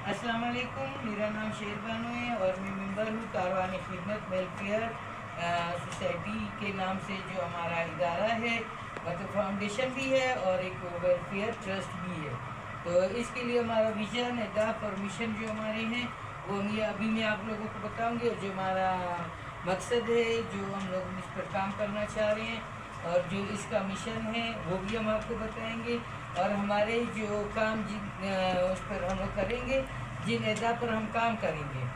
अस्सलाम वालेकुम, मेरा नाम शेर बानो है और मैं मेंबर हूँ कारवान खिदमत वेलफेयर सोसाइटी के नाम से जो हमारा इदारा है, मतलब फाउंडेशन भी है और एक वेलफेयर ट्रस्ट भी है। तो इसके लिए हमारा विजन, अहदाफ और मिशन जो हमारे हैं वो अभी मैं आप लोगों को बताऊंगी, और जो हमारा मकसद है, जो हम लोग इस पर काम करना चाह रहे हैं, और जो इसका मिशन है वो भी हम आपको बताएंगे। और हमारे जो काम उस पर हम लोग करेंगे, जिन अहदा पर हम काम करेंगे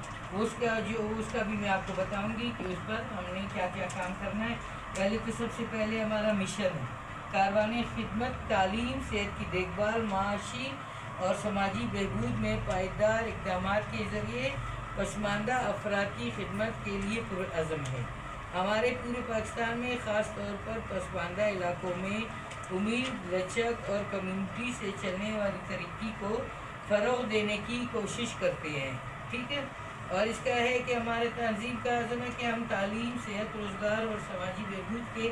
उसका भी मैं आपको बताऊंगी कि उस पर हमने क्या क्या काम करना है। पहले तो सबसे पहले हमारा मिशन है कारवान खिदमत तालीम, सेहत की देखभाल, माशी और समाजी बहबूद में पायदार इक़दाम के ज़रिए पसमानदा अफराद की खिदमत के लिए पुरअज़म है। हमारे पूरे पाकिस्तान में ख़ास तौर पर पसमानदा इलाकों में उम्मीद, लचक और कम्युनिटी से चलने वाली तरक्की को फ़रोग़ देने की कोशिश करते हैं। ठीक है। और इसका है कि हमारे तंजीम का अज़म है कि हम तालीम, सेहत, रोज़गार और समाजी बहबूद के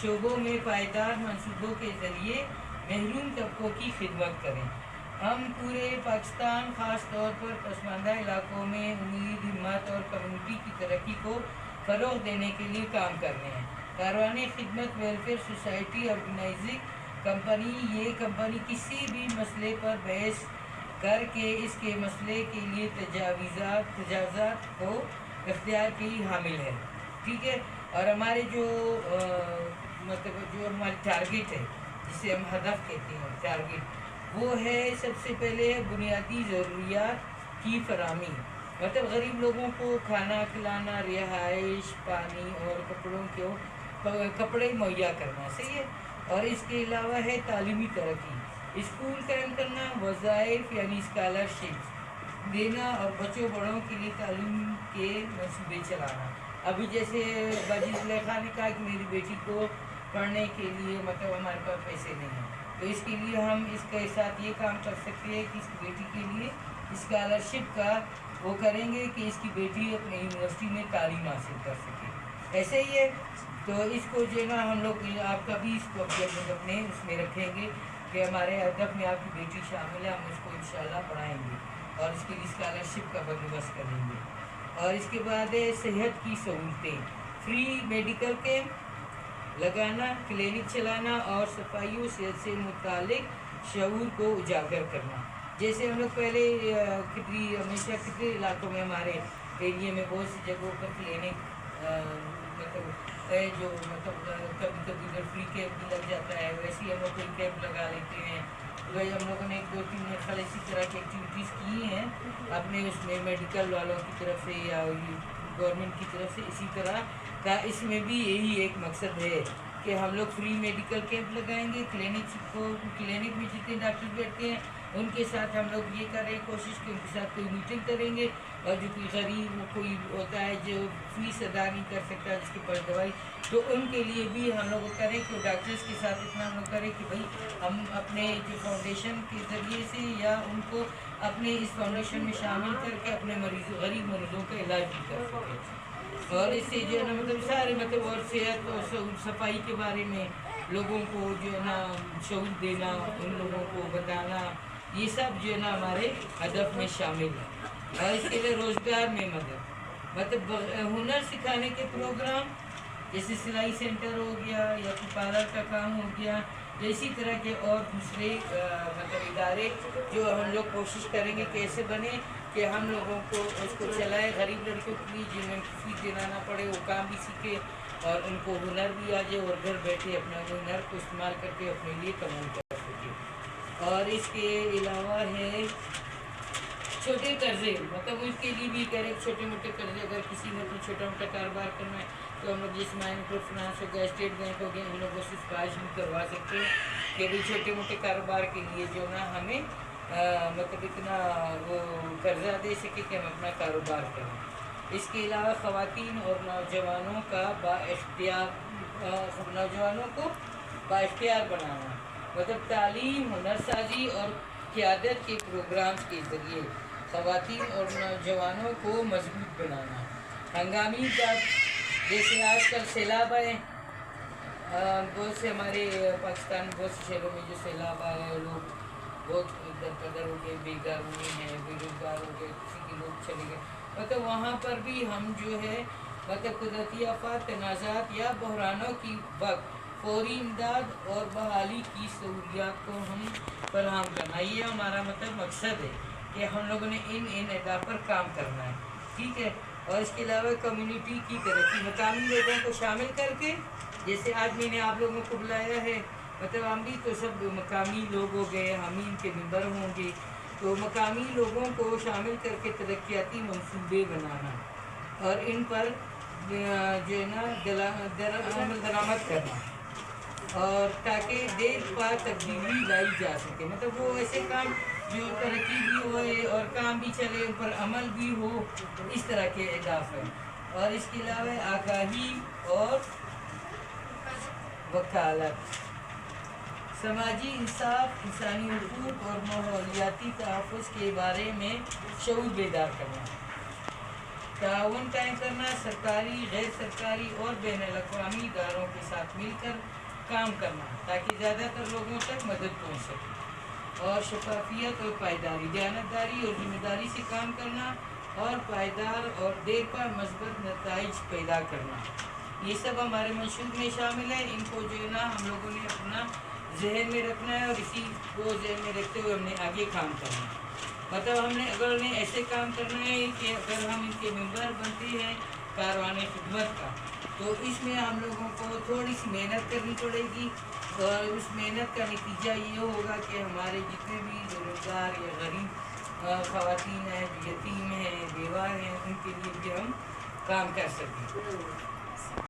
शोबों में पायदार मंसूबों के ज़रिए महरूम तबकों की खिदमत करें। हम पूरे पाकिस्तान ख़ास तौर पर पसमानदा इलाकों में उम्मीद, हिम्मत और कम्युनिटी की तरक्की को फ़रोग़ देने के लिए काम कर रहे हैं। कारवान खिदमत वेलफेयर सोसाइटी ऑर्गेनाइजिंग कंपनी, ये कंपनी किसी भी मसले पर बहस करके इसके मसले के लिए तजावज़ात को इख्तियार की हामिल है। ठीक है। और हमारे जो मतलब जो हमारी टारगेट है, जिसे हम हदफ कहते हैं, टारगेट वो है सबसे पहले बुनियादी ज़रूरियात की फराहमी, मतलब गरीब लोगों को खाना खिलाना, रिहाइश, पानी और कपड़े मुहैया करना। सही है। और इसके अलावा है तालीमी तरक्की, स्कूल कायम करना, वज़ाइफ यानी स्कॉलरशिप देना और बच्चों बड़ों के लिए तालीम के मंसूबे चलाना। अभी जैसे बाजी खान ने कहा कि मेरी बेटी को पढ़ने के लिए मतलब हमारे पास पैसे नहीं हैं, तो इसके लिए हम इसके साथ ये काम कर सकते हैं कि इसकी बेटी के लिए स्कॉलरशिप का वो करेंगे कि इसकी बेटी अपने यूनिवर्सिटी में तालीम हासिल कर सके। ऐसे ही है। तो इसको जो है ना हम लोग आपका भी इसको अपने उसमें रखेंगे कि हमारे हदफ में आपकी बेटी शामिल है, हम उसको इंशाल्लाह पढ़ाएंगे और इसके लिए स्कॉलरशिप का बंदोबस्त करेंगे। और इसके बाद है सेहत की सहूलतें, फ्री मेडिकल कैंप लगाना, क्लिनिक चलाना और सफाई और सेहत से मुतालिक शऊर को उजागर करना। जैसे हम लोग पहले हमेशा कितने इलाकों में हमारे एरिया में बहुत सी जगहों पर क्लिनिक मतलब है, जो मतलब कभी कभी इधर फ्री कैंप भी लग जाता है, वैसे ही हम लोग कोई कैंप लगा लेते हैं। तो भाई हम लोगों ने 2-3 साल इसी तरह की एक्टिविटीज़ की हैं अपने उसमें मेडिकल वालों की तरफ से या गवर्नमेंट की तरफ से। इसी तरह का इसमें भी यही एक मकसद है कि हम लोग फ्री मेडिकल कैंप लगाएंगे। क्लिनिक में जितने डॉक्टर बैठते हैं उनके साथ हम लोग ये करें कोशिश कि उनके साथ कोई मीटिंग करेंगे, और जो कोई गरीब कोई होता है जो फीस अदा नहीं कर सकता, जिसके पास दवाई, तो उनके लिए भी हम लोग करें कि डॉक्टर्स के साथ इतना हम लोग करें कि भाई हम अपने जो फाउंडेशन के ज़रिए से या उनको अपने इस फाउंडेशन में शामिल करके अपने गरीब मरीजों का इलाज भी कर सकें। और इससे जो है ना मतलब सारे मतलब और सेहत और सफाई के बारे में लोगों को जो है ना शऊर देना, उन लोगों को बताना, ये सब जो है ना हमारे हदफ में शामिल है। और इसके लिए रोज़गार में मदद, मतलब हुनर सिखाने के प्रोग्राम, जैसे सिलाई सेंटर हो गया या फिर पार्लर का काम हो गया, या इसी तरह के और दूसरे मतलब इदारे जो हम लोग कोशिश करेंगे कैसे बने कि हम लोगों को उसको चलाए, गरीब लड़कियों के लिए जिन्हें फीस देना ना पड़े, वो काम भी सीखे और उनको हुनर भी आ जाए और घर बैठे अपना हुनर को इस्तेमाल करके अपने लिए कमाई कर सके। और इसके अलावा है छोटे कर्जे, मतलब उसके लिए भी कह रहे छोटे मोटे कर्जे, अगर किसी ने कोई छोटा मोटा कारोबार करना है तो हम लोग जिस माइक्रो फाइनेंस हो गया, स्टेट बैंक हो गया, उन लोगों से सिफारिश भी करवा सकते हैं कि भाई छोटे मोटे कारोबार के लिए जो ना हमें मतलब इतना वो कर्जा दे सके कि हम अपना कारोबार करें। इसके अलावा ख़वातीन और नौजवानों को बाइख्तियार बनाना, मतलब तालीम, हुनरसाजी और क़यादत के प्रोग्राम्स के ज़रिए ख़वातीन और नौजवानों को मजबूत बनाना। हंगामी बात, जैसे आजकल सैलाब आए, बहुत से हमारे पाकिस्तान बहुत से शहरों में जो सैलाब आए, लोग बहुत दर कदर हो गए, बेघर हुए हैं, बेरोजगार हो गए, किसी के लोग चले गए, मतलब वहाँ पर भी हम जो है मतलब कुदरती आफात, तनाज़ात या बहरानों की वक्त फौरी इमदाद और बहाली की सहूलियात को हम फराहम करना, ये हमारा मतलब मकसद है कि हम लोगों ने इन अहदा पर काम करना है, ठीक है। और इसके अलावा कम्युनिटी की तरक्की, मकामी लोगों को शामिल करके, जैसे आज मैंने आप लोगों को बुलाया है, मतलब हम भी तो सब मकामी लोग हो गए, हम ही इनके मेंबर होंगे, तो मकामी लोगों को शामिल करके तरक्याती मंसूबे बनाना और इन पर जो है ना अमल दरामद करना, और ताकि देर पा तब्दीली लाई जा सके, मतलब वो ऐसे काम जो तरक्की भी होए और काम भी चले, उन पर अमल भी हो, इस तरह के अहदाफ हैं। और इसके अलावा आगाही और वकालत, समाजी इंसाफ, इंसानी हुकूक और माहौलियाती तहफ़्फ़ुज़ के बारे में शऊर बेदार करना, ताउन कायम करना, सरकारी, गैर सरकारी और बैनुल-अक़वामी इदारों के साथ मिलकर काम करना ताकि ज़्यादातर लोगों तक मदद पहुँच सके, और शफाफियत और पायदारी, दयानतदारी और ज़िम्मेदारी से काम करना और पायदार और देर पा मस्बत नताइज पैदा करना, ये सब हमारे मंशूर में शामिल है। इनको जो है ना हम लोगों ने अपना जहन में रखना है और इसी को जहन में रखते हुए हमने आगे काम करना है। मतलब हमने अगर उन्हें ऐसे काम करना है कि अगर हम इनके मेंबर बनते हैं कारवान खिदमत का, तो इसमें हम लोगों को थोड़ी सी मेहनत करनी पड़ेगी, और उस मेहनत का नतीजा ये होगा कि हमारे जितने भी बेरोजगार या गरीब ख़वातीन हैं, यतीम हैं, बेवा हैं, उनके लिए भी हम काम कर सकें।